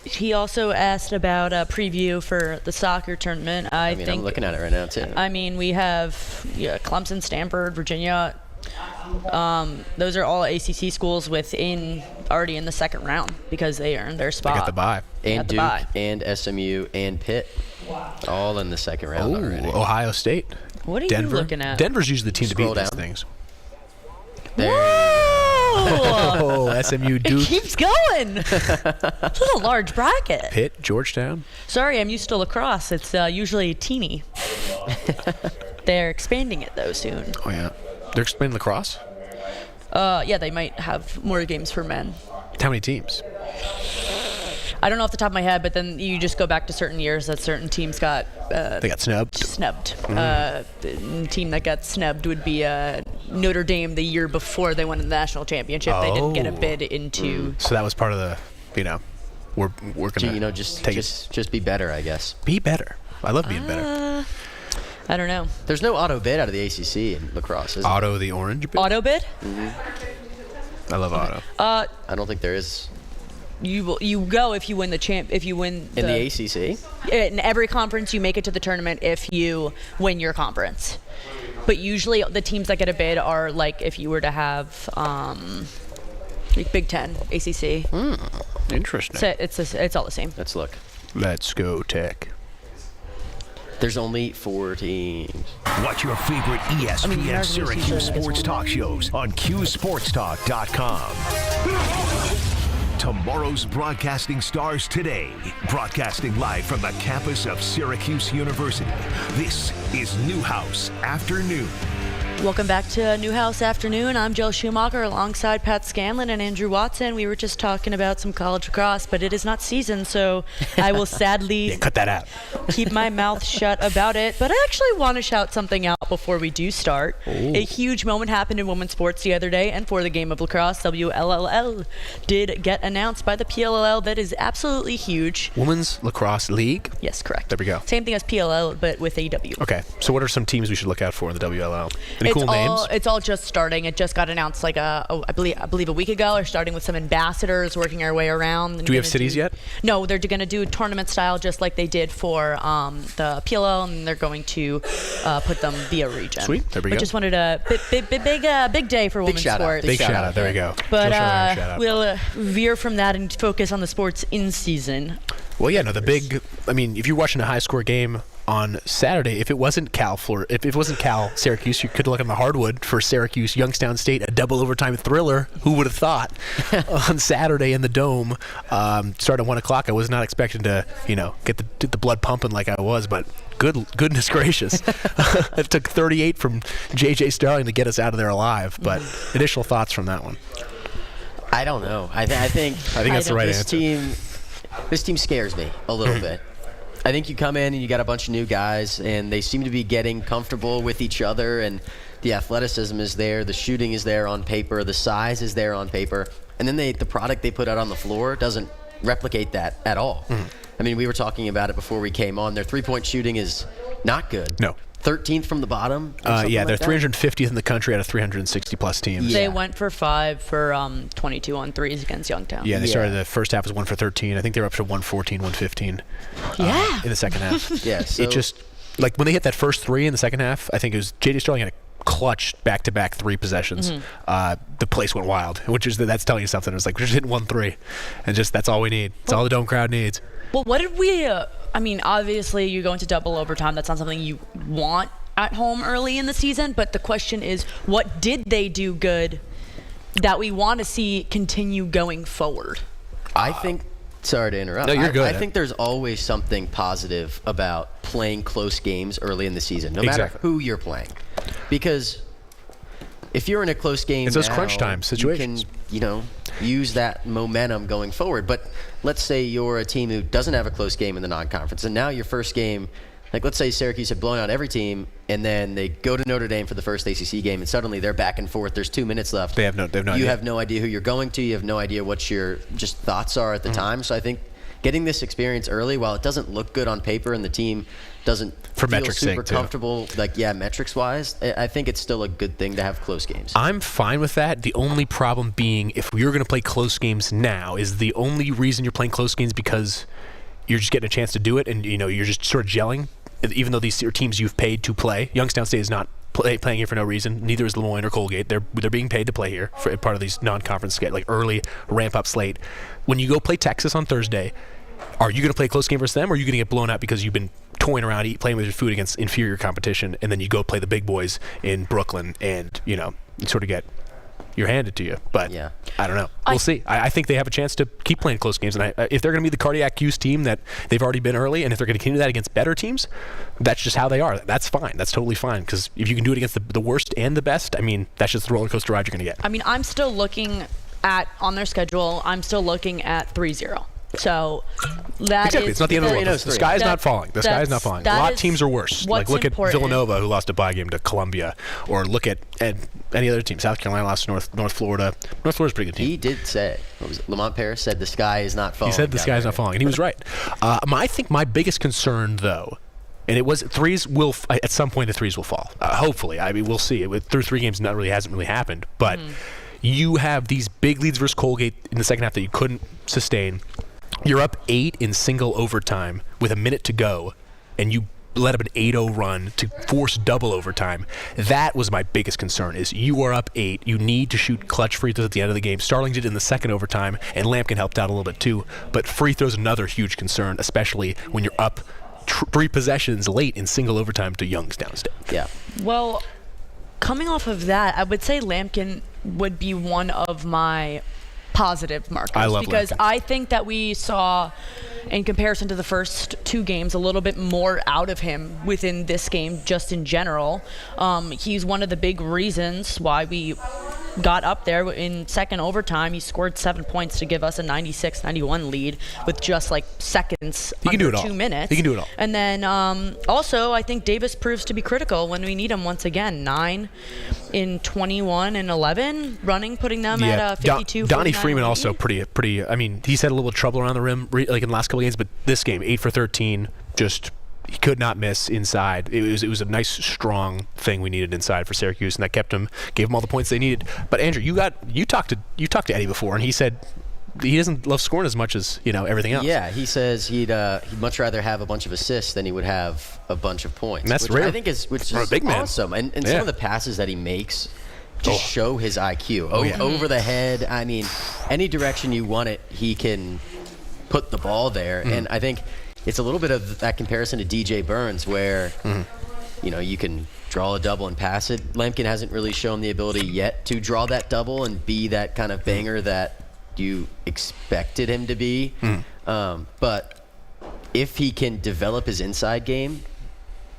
he also asked about a preview for the soccer tournament. I think I'm looking at it right now too. I mean, we have Clemson, Stanford, Virginia. Those are all ACC schools already in the second round because they earned their spot. They got the bye. And Duke bye. and SMU and Pitt, all in the second round already. Ohio State. What are Denver. you looking at? Denver's usually the team to beat Scroll these down. things. There. Oh, SMU, It Duke, keeps going. This is a large bracket. Pitt, Georgetown. Sorry, I'm used to lacrosse. It's usually teeny. They're expanding it, though, soon. Oh, yeah. They're expanding lacrosse? Yeah, they might have more games for men. How many teams? I don't know off the top of my head, but then you just go back to certain years that certain teams got They got snubbed. The team that got snubbed would be Notre Dame the year before they won the national championship. They didn't get a bid into. So that was part of the, we're going to Just be better, I guess. Be better. I love being better. I don't know. There's no auto bid out of the ACC in lacrosse, is there? Otto the orange bit? Auto bid? I love Otto. I don't think there is. You go if you win In the ACC? In every conference, you make it to the tournament if you win your conference. But usually the teams that get a bid are like if you were to have like Big Ten, ACC. Interesting. So it's all the same. Let's look. Let's go, Tech. There's only 4 teams. Watch your favorite ESPN Syracuse sports talk shows on QSportsTalk.com. Tomorrow's broadcasting stars today, broadcasting live from the campus of Syracuse University. This is Newhouse Afternoon. Welcome back to Newhouse Afternoon. I'm Jill Schumacher alongside Pat Scanlon and Andrew Watson. We were just talking about some college lacrosse, but it is not season, so I will sadly Cut that out. keep my mouth shut about it. But I actually want to shout something out before we do start. A huge moment happened in women's sports the other day, and for the game of lacrosse, WLLL did get announced by the PLL. That is absolutely huge. Women's Lacrosse League? Yes, correct. There we go. Same thing as PLL, but with AW. Okay, so what are some teams we should look out for in the WLL? Any cool names? It's all just starting. It just got announced like I believe a week ago. We're starting with some ambassadors, working our way around. Do we have cities yet? No, they're going to do tournament style just like they did for the PLL, and they're going to put them via region. Sweet, there we go. But just wanted a big day for women's shout out. sports. Big shout out. There we go. But Jill Schumacher, shout out. we'll veer from that and focus on the sports in season. Well, yeah, no, if you're watching a high score game on Saturday, if it wasn't Cal Syracuse, you could look on the hardwood for Syracuse Youngstown State, a double overtime thriller. Who would have thought? On Saturday in the Dome, started at 1 o'clock. I was not expecting to, get the blood pumping like I was, but goodness gracious. It took 38 from J.J. Starling to get us out of there alive. But initial thoughts from that one. I don't know. I think that's the right answer. This team scares me a little bit. I think you come in and you got a bunch of new guys, and they seem to be getting comfortable with each other, and the athleticism is there, the shooting is there on paper, the size is there on paper, and then the product they put out on the floor doesn't replicate that at all. I mean, we were talking about it before we came on. Their three-point shooting is not good. No. 13th from the bottom. Yeah, they're 350th in the country out of 360-plus teams. They went for 5 for 22 on threes against Youngstown. Yeah, they started the first half as 1 for 13. I think they were up to 114, 115 in the second half. Yeah, so it just, like when they hit that first 3 in the second half, I think it was J.D. Sterling had a clutch back-to-back 3 possessions. The place went wild, that's telling you something. It was like, we're just hitting 1-3, and that's all we need. It's all the Dome crowd needs. Well, what did we obviously you go into double overtime. That's not something you want at home early in the season, but the question is, what did they do good that we want to see continue going forward? I think, sorry to interrupt. No, you're good. I think there's always something positive about playing close games early in the season, no matter who you're playing. Because if you're in a close game it's those now, crunch time situations. You can, use that momentum going forward. But let's say you're a team who doesn't have a close game in the non-conference, and now your first game, like let's say Syracuse had blown out every team, and then they go to Notre Dame for the first ACC game, and suddenly they're back and forth. There's 2 minutes left. They have no idea. You have no idea who you're going to. You have no idea what your just thoughts are at the time. So I think getting this experience early, while it doesn't look good on paper and the team doesn't for feel metrics super sake, too. comfortable, metrics-wise, I think it's still a good thing to have close games. I'm fine with that. The only problem being, if you're going to play close games now, is the only reason you're playing close games because you're just getting a chance to do it, and you're just sort of gelling. Even though these are teams you've paid to play, Youngstown State is not playing here for no reason. Neither is Lemoyne or Colgate. They're being paid to play here for part of these non-conference like early ramp-up slate. When you go play Texas on Thursday, are you going to play a close game versus them, or are you going to get blown out because you've been toying around, playing with your food against inferior competition, and then you go play the big boys in Brooklyn and, you sort of get your handed to you? But yeah. I don't know. We'll see. I think they have a chance to keep playing close games. And if they're going to be the cardiac Q's team that they've already been early, and if they're going to continue that against better teams, that's just how they are. That's fine. That's totally fine. Because if you can do it against the worst and the best, I mean, that's just the roller coaster ride you're going to get. I mean, I'm still looking on their schedule, I'm still looking at 3-0. So that exactly. is, it's not the end of the world. The sky is not falling. The sky is not falling. A lot of teams are worse. Like look at Villanova, who lost a bye game to Columbia, or look at any other team. South Carolina lost to North Florida. North Florida's a pretty good team. He did say, Lamont Paris said the sky is not falling. He said the sky is not falling, and he was right. I think my biggest concern, though, and it was threes will at some point the threes will fall. Hopefully, I mean we'll see. Through 3 games, hasn't really happened, but you have these big leads versus Colgate in the second half that you couldn't sustain. You're up 8 in single overtime with a minute to go, and you let up an 8-0 run to force double overtime. That was my biggest concern, is you are up 8. You need to shoot clutch free throws at the end of the game. Starling did in the second overtime, and Lampkin helped out a little bit too. But free throws another huge concern, especially when you're up 3 possessions late in single overtime to Youngstown State. Yeah. Well, coming off of that, I would say Lampkin would be one of my positive markers. I love because Lampkin. I think that we saw, in comparison to the first 2 games, a little bit more out of him within this game just in general. He's one of the big reasons why we got up there in second overtime. He scored 7 points to give us a 96-91 lead with just like seconds under 2 minutes. He can do it all. And then also, I think Davis proves to be critical when we need him once again. 9 in 21 and 11 running, putting them at 52. Donnie Freeman also pretty. I mean, he's had a little trouble around the rim like in the last couple of games, but this game 8 for 13, just he could not miss inside. It was a nice strong thing we needed inside for Syracuse, and that gave them all the points they needed. But Andrew, you talked to Eddie before, and he said he doesn't love scoring as much as everything else. Yeah, he says he'd much rather have a bunch of assists than he would have a bunch of points. And that's which rare. I think is a big man. Awesome. And some of the passes that he makes just show his IQ. Over the head. I mean, any direction you want it, he can put the ball there. And I think it's a little bit of that comparison to DJ Burns where, you can draw a double and pass it. Lampkin hasn't really shown the ability yet to draw that double and be that kind of banger that you expected him to be. But if he can develop his inside game,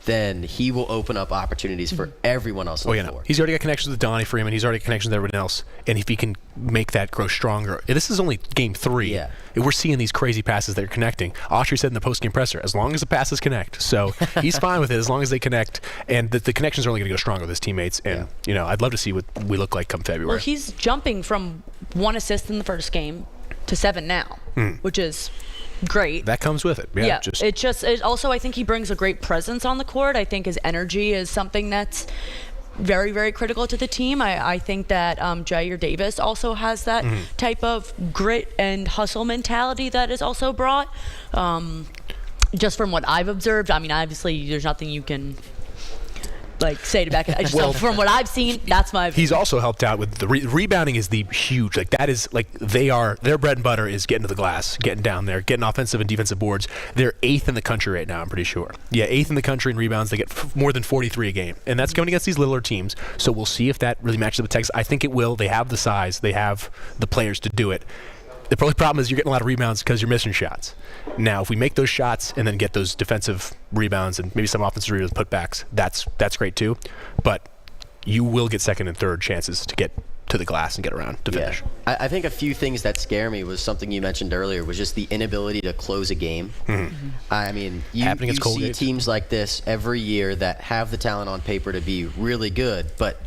then he will open up opportunities for everyone else on the floor. He's already got connections with Donnie Freeman. He's already got connections with everyone else. And if he can make that grow stronger. This is only game 3. Yeah. We're seeing these crazy passes that are connecting. Autry said in the post-game presser, as long as the passes connect. So he's fine with it as long as they connect. And the connections are only going to go stronger with his teammates. And, I'd love to see what we look like come February. Well, he's jumping from 1 assist in the first game to 7 now, which is great. That comes with it. Yeah. It also, I think he brings a great presence on the court. I think his energy is something that's very, very critical to the team. I think that Jair Davis also has that type of grit and hustle mentality that is also brought. Just from what I've observed, I mean, obviously there's nothing you can say to back it. From what I've seen, that's my opinion. He's also helped out with the rebounding is the huge. That is their bread and butter is getting to the glass, getting down there, getting offensive and defensive boards. They're 8th in the country right now, I'm pretty sure. Yeah, 8th in the country in rebounds. They get more than 43 a game. And that's going against these littler teams. So we'll see if that really matches up with Texas. I think it will. They have the size. They have the players to do it. The only problem is you're getting a lot of rebounds because you're missing shots. Now, if we make those shots and then get those defensive rebounds and maybe some offensive rebounds putbacks, that's great too. But you will get second and third chances to get to the glass and get around to finish. I think a few things that scare me was something you mentioned earlier was just the inability to close a game. I mean, you see teams like this every year that have the talent on paper to be really good, but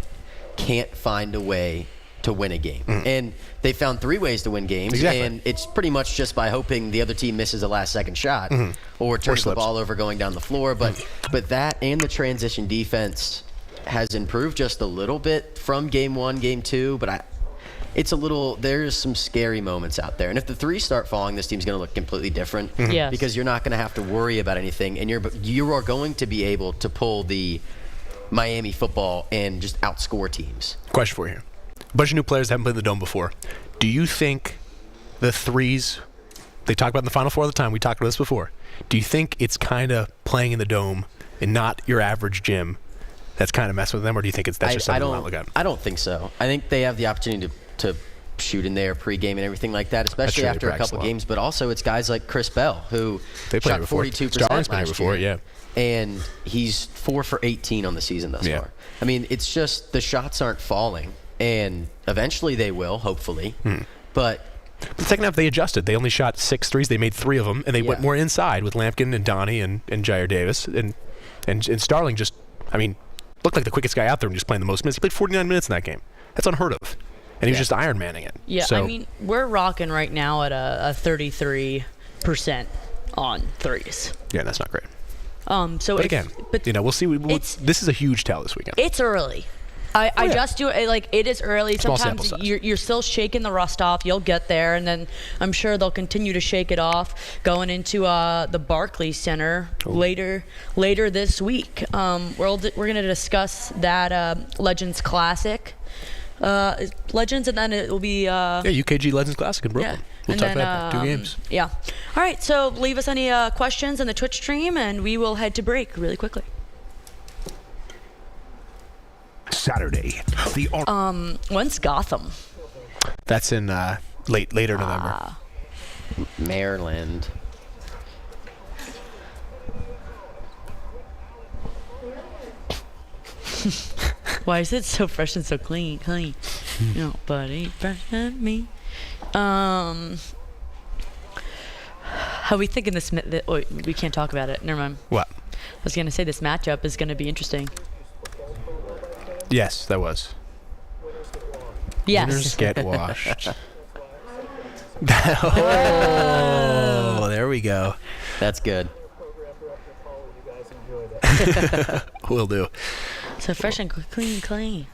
can't find a way to win a game. And they found 3 ways to win games, and it's pretty much just by hoping the other team misses a last-second shot or turns the ball over going down the floor. But that and the transition defense has improved just a little bit from game 1, game 2, but there's some scary moments out there. And if the 3s start falling, this team's going to look completely different because you're not going to have to worry about anything, and you are going to be able to pull the Miami football and just outscore teams. Question for you here. A bunch of new players that haven't played in the Dome before. Do you think the threes, they talk about in the Final Four all the time, we talked about this before, do you think it's kind of playing in the Dome and not your average gym that's kind of messing with them, or do you think that's just something to look at? I don't think so. I think they have the opportunity to shoot in there pregame and everything like that, especially after a couple games. But also it's guys like Chris Bell, who shot 42% last year. Yeah. And he's 4 for 18 on the season thus far. I mean, it's just the shots aren't falling, and eventually they will, hopefully. But the second half they adjusted. They only shot 6 threes. They made 3 of them, and they went more inside with Lampkin and Donnie and Jair Davis. And Starling just, I mean, looked like the quickest guy out there and just playing the most minutes. He played 49 minutes in that game. That's unheard of. And he was just Iron Manning it. Yeah, so, I mean, we're rocking right now at a 33% on threes. Yeah, that's not great. But again, we'll see. This is a huge tell this weekend. It's early. I just do it like it is early. Small Sometimes sample size. you're still shaking the rust off. You'll get there, and then I'm sure they'll continue to shake it off going into the Barclays Center later this week. We're going to discuss that Legends Classic. Legends, and then it will be UKG Legends Classic in Brooklyn. We'll talk about 2 games. Yeah. All right, so leave us any questions in the Twitch stream, and we will head to break really quickly. Saturday, when's Gotham? That's in later November. Maryland. Why is it so fresh and so clean? Nobody fresh than me. How are we thinking this? We can't talk about it. Never mind. What? I was gonna say this matchup is gonna be interesting. Yes, that was. Yes. Winners get washed. Oh, there we go. That's good. Will do. So fresh and clean.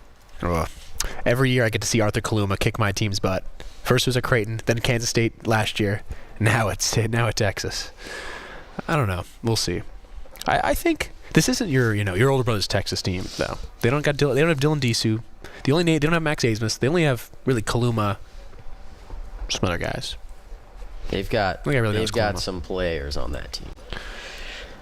Well, every year I get to see Arthur Kaluma kick my team's butt. First it was at Creighton, then Kansas State last year. Now it's at Texas. I don't know. We'll see. I think this isn't your older brother's Texas team though. They don't have Dylan Disu. They don't have Max Asmus. They only have really Kaluma. Some other guys. They've got some players on that team.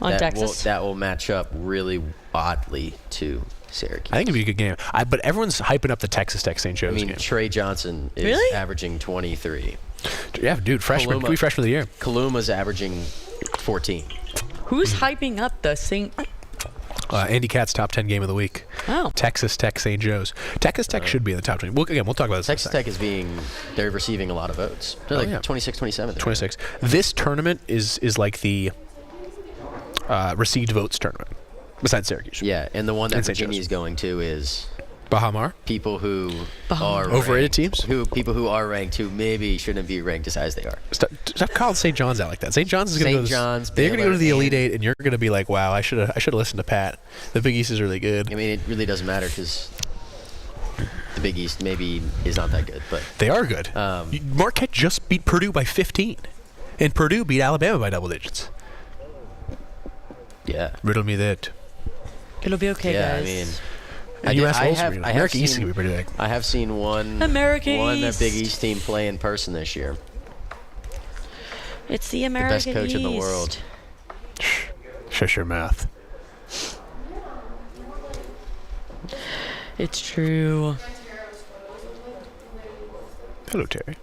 Texas. That will match up really oddly to Syracuse. I think it'd be a good game. But everyone's hyping up the Texas Tech St. Joe's game. Trey Johnson is averaging 23. Yeah, dude, freshman. Could be freshman of the year. Kaluma's averaging 14. Who's hyping up the St. Andy Katz top 10 game of the week. Oh. Texas Tech St. Joe's. Texas Tech should be in the top 20. We'll talk about this. Texas Tech they're receiving a lot of votes. They're like 26, 27. 26. This tournament is like the received votes tournament, besides Syracuse. Yeah, and the one that Virginia is going to is Bahamar. People who are overrated teams. People who are ranked who maybe shouldn't be ranked as high as they are. Stop calling St. John's out like that. St. John's is going to go. They're going to go to the Elite Eight, and you're going to be like, "Wow, I should have listened to Pat. The Big East is really good." I mean, it really doesn't matter because the Big East maybe is not that good, but they are good. Marquette just beat Purdue by 15, and Purdue beat Alabama by double digits. Yeah. Riddle me that. It'll be okay, guys. I mean. America East is going to be pretty big. I have seen one Big East team play in person this year. It's the American East. The best coach in the world. Shush your mouth. It's true. Hello, Terry.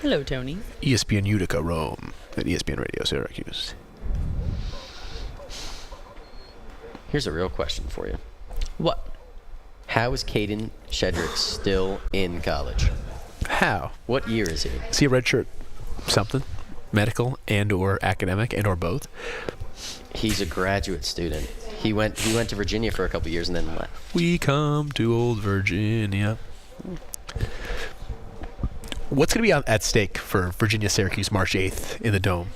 Hello, Tony. ESPN Utica, Rome, and ESPN Radio, Syracuse. Here's a real question for you. What? How is Caden Shedrick still in college? How? What year is he? Is he a redshirt something? Medical and or academic and or both? He's a graduate student. He went to Virginia for a couple years and then left. We come to old Virginia. What's going to be at stake for Virginia-Syracuse March 8th in the Dome?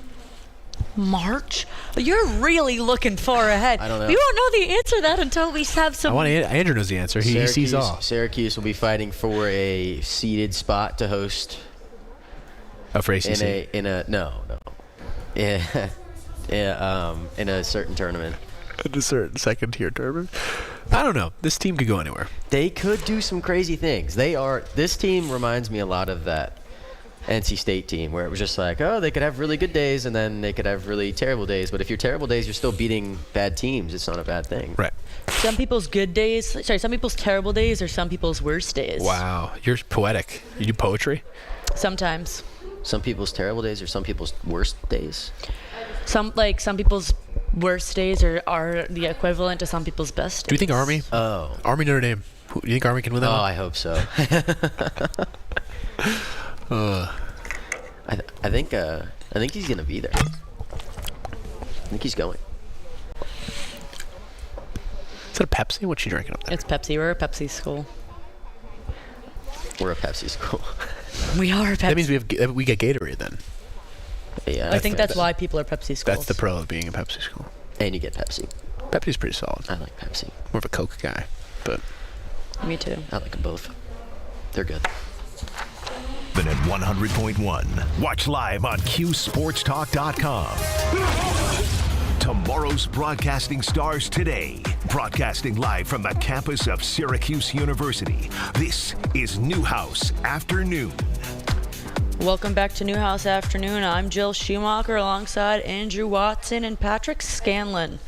March? You're really looking far ahead. I don't know. We won't know the answer to that until we have some. Andrew knows the answer. He sees all. Syracuse will be fighting for a seeded spot to host. For ACC? In a certain tournament. a certain second-tier tournament. I don't know. This team could go anywhere. They could do some crazy things. This team reminds me a lot of that NC State team where it was just like, oh, they could have really good days and then they could have really terrible days. But if your terrible days, you're still beating bad teams. It's not a bad thing. Right. Some people's some people's terrible days are some people's worst days. Wow. You're poetic. You do poetry? Sometimes. Some people's terrible days are some people's worst days. Some people's worst days are the equivalent to some people's best days. Do you think Army? Oh. Army Notre Dame. Do you think Army can win that Oh, one? I hope so. I think he's gonna be there. I think he's going. Is that a Pepsi? What's she drinking up there? It's Pepsi. We're a Pepsi school. We're a Pepsi school. We are a Pepsi. That means we get Gatorade then. Yeah, I think that's why people are Pepsi schools. That's the pro of being a Pepsi school. And you get Pepsi. Pepsi's pretty solid. I like Pepsi. More of a Coke guy, but Me too. I like them both. They're good. Then at 100.1. Watch live on QSportsTalk.com. Tomorrow's broadcasting stars today. Broadcasting live from the campus of Syracuse University. This is Newhouse Afternoon. Welcome back to Newhouse Afternoon. I'm Jill Schumacher alongside Andrew Watson and Patrick Scanlon.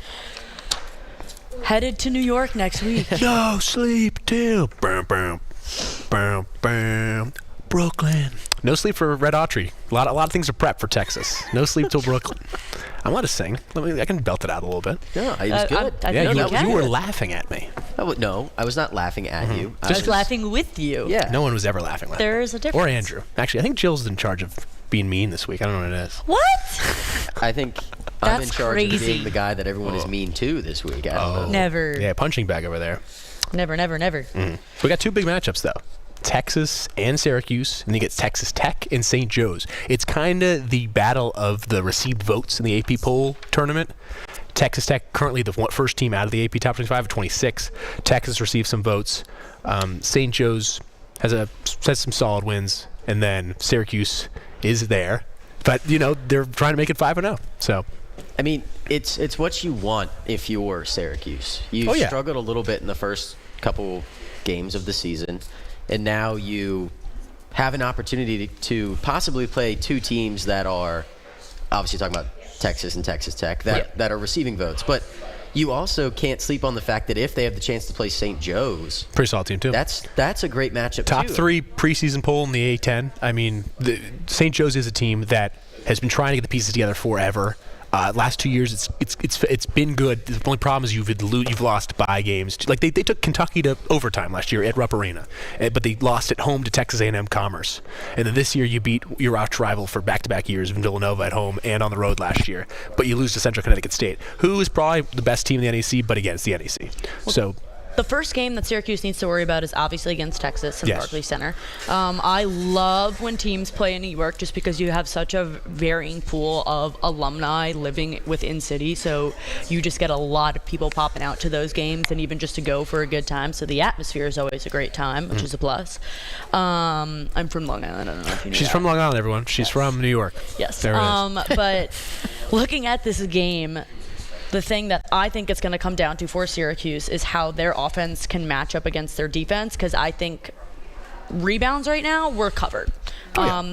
Headed to New York next week. no sleep till bam, bam, bam, bam. Brooklyn. No sleep for Red Autry. A lot of things to prep for Texas. No sleep till Brooklyn. I'm allowed to sing. I can belt it out a little bit. No, it was good. You were laughing at me. No, I was not laughing at you. I Just was laughing with you. Yeah. No one was ever laughing. There is a difference. Or Andrew. Actually, I think Jill's in charge of being mean this week. I don't know what it is. What? I think I'm in That's charge of crazy. being the guy that everyone is mean to this week. I don't know. Never. Yeah, punching bag over there. Never. We got two big matchups, though. Texas and Syracuse, and then you get Texas Tech and St. Joe's. It's kind of the battle of the received votes in the AP poll tournament. Texas Tech currently the first team out of the AP Top 25 at 26. Texas received some votes. St. Joe's has some solid wins, and then Syracuse is there. But, they're trying to make it 5-0. So, I mean, it's what you want if you're Syracuse. You struggled a little bit in the first couple games of the season, and now you have an opportunity to possibly play two teams that are obviously talking about Texas and Texas Tech that are receiving votes. But you also can't sleep on the fact that if they have the chance to play St. Joe's, pretty solid team, too. That's a great matchup, Top too. 3 preseason poll in the A10. I mean, St. Joe's is a team that has been trying to get the pieces together forever. Last 2 years, it's been good. The only problem is you've lost bye games. Like they took Kentucky to overtime last year at Rupp Arena, but they lost at home to Texas A&M Commerce. And then this year you beat your arch rival for back-to-back years in Villanova at home and on the road last year. But you lose to Central Connecticut State, who is probably the best team in the NEC, but again, it's the NEC. So. The first game that Syracuse needs to worry about is obviously against Texas in Barclays Center. I love when teams play in New York just because you have such a varying pool of alumni living within city. So you just get a lot of people popping out to those games and even just to go for a good time. So the atmosphere is always a great time, which is a plus. I'm from Long Island. I don't know if you know She's that. from Long Island, everyone. She's from New York. Yes. There it is. But looking at this game, the thing that I think it's going to come down to for Syracuse is how their offense can match up against their defense, because I think rebounds right now we're covered.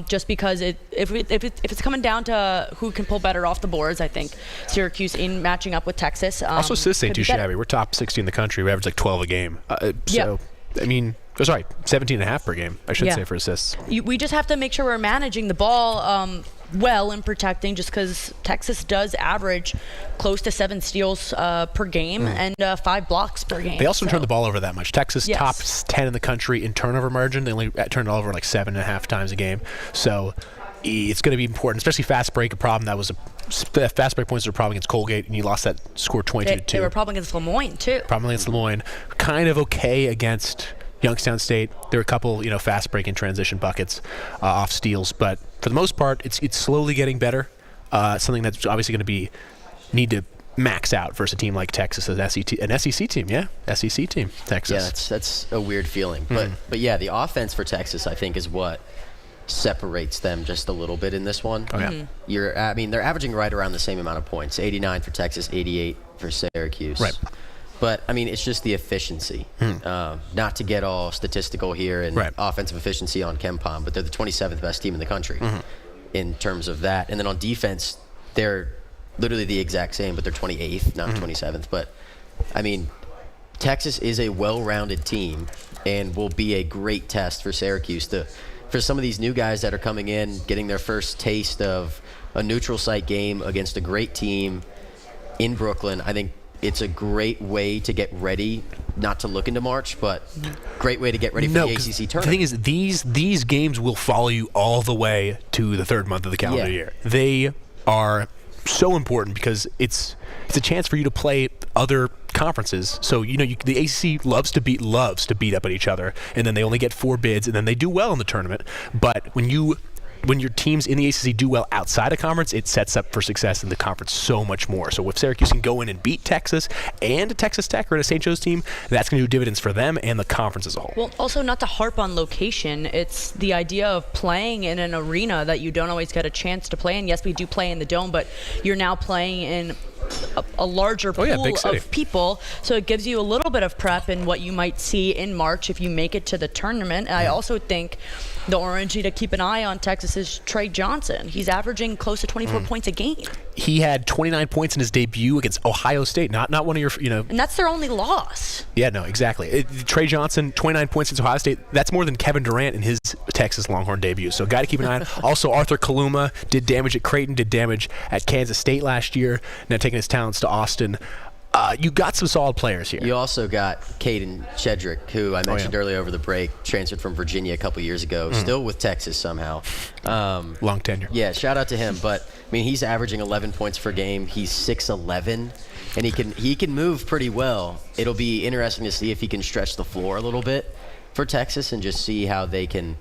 Just because if it's coming down to who can pull better off the boards, I think Syracuse in matching up with Texas. Also, assists ain't could be too better. shabby. We're top 60 in the country. We average like 12 a game. So, I mean, 17 and a half per game, I should say, for assists. We just have to make sure we're managing the ball well and protecting, just because Texas does average close to 7 steals per game and 5 blocks per game. They also don't turn the ball over that much. Texas top 10 in the country in turnover margin. They only turn it over like 7.5 times a game. So it's going to be important, especially fast break. A problem that was fast break points were a problem against Colgate, and you lost that score 22-2. They were a problem against Lemoyne too. Problem against Lemoyne. Kind of okay against Youngstown State. There were a couple, fast break and transition buckets off steals, but for the most part, it's slowly getting better. Something that's obviously going to need to max out versus a team like Texas, an SEC team, SEC team, Texas. Yeah, that's a weird feeling, but yeah, the offense for Texas, I think, is what separates them just a little bit in this one. Oh, yeah. They're averaging right around the same amount of points, 89 for Texas, 88 for Syracuse. Right. But, it's just the efficiency. Not to get all statistical here and offensive efficiency on KenPom, but they're the 27th best team in the country in terms of that. And then on defense, they're literally the exact same, but they're 28th, not 27th. But, Texas is a well-rounded team and will be a great test for Syracuse for some of these new guys that are coming in, getting their first taste of a neutral site game against a great team in Brooklyn. I think it's a great way to get ready, not to look into March, but great way to get ready for the ACC tournament. The thing is, these games will follow you all the way to the third month of the calendar year. They are so important because it's a chance for you to play other conferences. So the ACC loves to beat up at each other, and then they only get 4 bids, and then they do well in the tournament. But when your teams in the ACC do well outside of conference, it sets up for success in the conference so much more. So if Syracuse can go in and beat Texas and a Texas Tech or a St. Joe's team, that's going to do dividends for them and the conference as a whole. Well, also not to harp on location, it's the idea of playing in an arena that you don't always get a chance to play in. Yes, we do play in the Dome, but you're now playing in a larger pool of people, so it gives you a little bit of prep in what you might see in March if you make it to the tournament. I also think the Orange need to keep an eye on Texas's Trey Johnson. He's averaging close to 24 points a game. He had 29 points in his debut against Ohio State, not one of your, And that's their only loss. Yeah, no, exactly. Trey Johnson, 29 points against Ohio State. That's more than Kevin Durant in his Texas Longhorn debut. So, guy to keep an eye on. Also, Arthur Kaluma did damage at Creighton, did damage at Kansas State last year. Now taking his talents to Austin. You got some solid players here. You also got Caden Shedrick, who I mentioned earlier over the break, transferred from Virginia a couple years ago, still with Texas somehow. Long tenure. Yeah, shout out to him. But he's averaging 11 points per game. He's 6'11", and he can move pretty well. It'll be interesting to see if he can stretch the floor a little bit for Texas and just see how they can,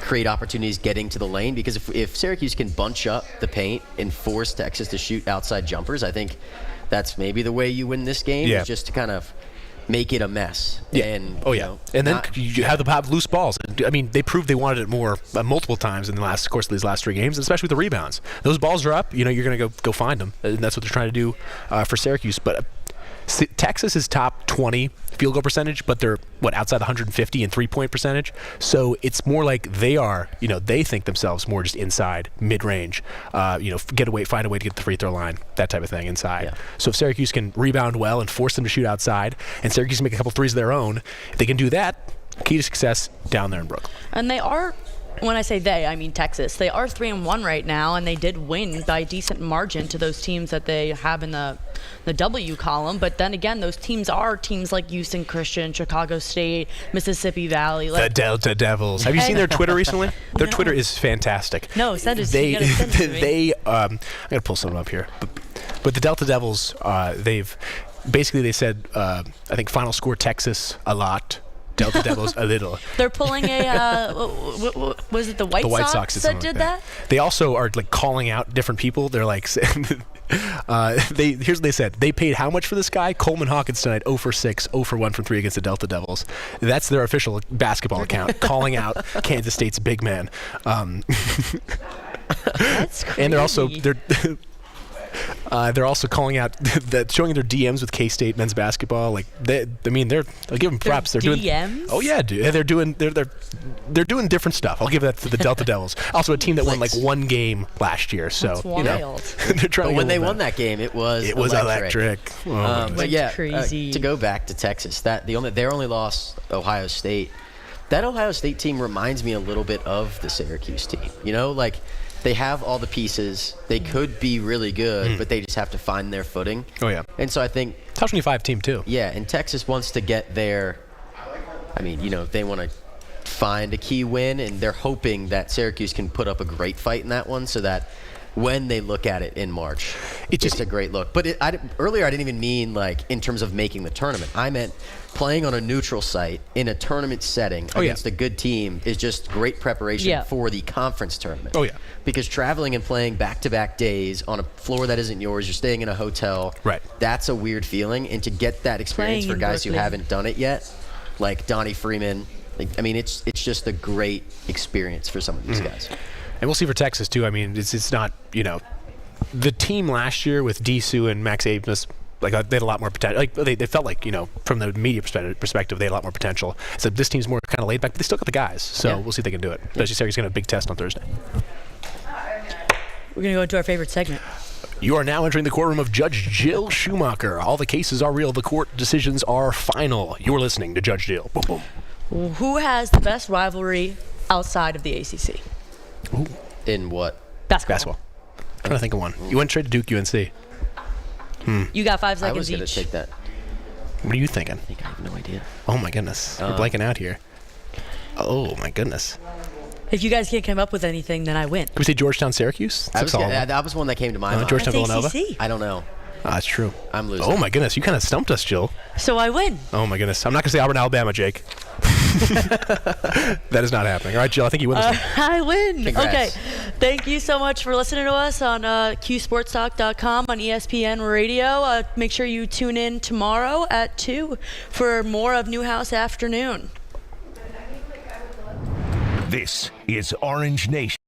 create opportunities getting to the lane. Because if Syracuse can bunch up the paint and force Texas to shoot outside jumpers, I think that's maybe the way you win this game, is just to kind of make it a mess. Yeah. And, and then you have loose balls. They proved they wanted it more multiple times in the course of these last 3 games, especially with the rebounds. Those balls are up. You're going to go find them. And that's what they're trying to do for Syracuse. But Texas is top 20 field goal percentage, but they're outside the 150 in 3-point percentage. So it's more like they are, they think themselves more just inside, mid-range, find a way to get the free throw line, that type of thing inside. Yeah. So if Syracuse can rebound well and force them to shoot outside, and Syracuse can make a couple threes of their own, if they can do that, key to success down there in Brooklyn. And they are. When I say they, I mean Texas. They are 3-1 right now, and they did win by a decent margin to those teams that they have in the W column. But then again, those teams are teams like Houston Christian, Chicago State, Mississippi Valley. The Delta Devils. Have you seen their Twitter recently? Their Twitter is fantastic. No, send it to me. I'm gonna pull something up here, but the Delta Devils, they said, I think final score Texas a lot. Delta Devils a little. They're pulling a was it the White Sox that did that? They also are calling out different people. They're here's what they said. They paid how much for this guy? Coleman Hawkins tonight, 0 for 6, 0 for 1 from 3 against the Delta Devils. That's their official basketball account, calling out Kansas State's big man. That's crazy. And they're also calling out showing their DMs with K-State men's basketball. I'll give them props. They're doing DMs. Oh yeah, dude. They're doing different stuff. I'll give that to the Delta Devils. Also a team that won 1 game last year. So that's wild. They're trying. But when they won that game, it was electric. But yeah, crazy. To go back to Texas, their only loss, Ohio State. That Ohio State team reminds me a little bit of the Syracuse team. They have all the pieces. They could be really good, but they just have to find their footing. Oh, yeah. And so I think top 25 team, too. Yeah, and Texas wants to get there. They want to find a key win, and they're hoping that Syracuse can put up a great fight in that one so that when they look at it in March, it's just a great look. But earlier I didn't even mean in terms of making the tournament. I meant playing on a neutral site in a tournament setting against a good team is just great preparation for the conference tournament. Oh, yeah. Because traveling and playing back-to-back days on a floor that isn't yours, you're staying in a hotel. Right. That's a weird feeling. And to get that experience for guys who haven't done it yet, like Donnie Freeman, I mean, it's just a great experience for some of these guys. And we'll see for Texas, too. I mean, it's not, the team last year with Disu and Max Ames, they had a lot more potential. Like they felt like, from the media perspective, they had a lot more potential. So this team's more kind of laid back, but they still got the guys. So we'll see if they can do it. Especially Syracuse is going to have a big test on Thursday. We're going to go into our favorite segment. You are now entering the courtroom of Judge Jill Schumacher. All the cases are real. The court decisions are final. You're listening to Judge Jill. Boom, boom. Who has the best rivalry outside of the ACC? Ooh. In what? Basketball. I'm trying to think of one. You went straight to Duke UNC. You got 5 I seconds was going to each. take that. What are you thinking? I have no idea. Oh, my goodness. We're blanking out here. Oh, my goodness. If you guys can't come up with anything, then I win. Can we say Georgetown, Syracuse? That was one that came to my mind. Georgetown, That's Villanova? ACC. I don't know. That's true. I'm losing. Oh, my goodness. You kind of stumped us, Jill. So I win. Oh, my goodness. I'm not going to say Auburn, Alabama, Jake. That is not happening. All right, Jill, I think you win this one. I win. Congrats. Okay. Thank you so much for listening to us on QSportsTalk.com on ESPN Radio. Make sure you tune in tomorrow at 2 for more of Newhouse Afternoon. This is Orange Nation.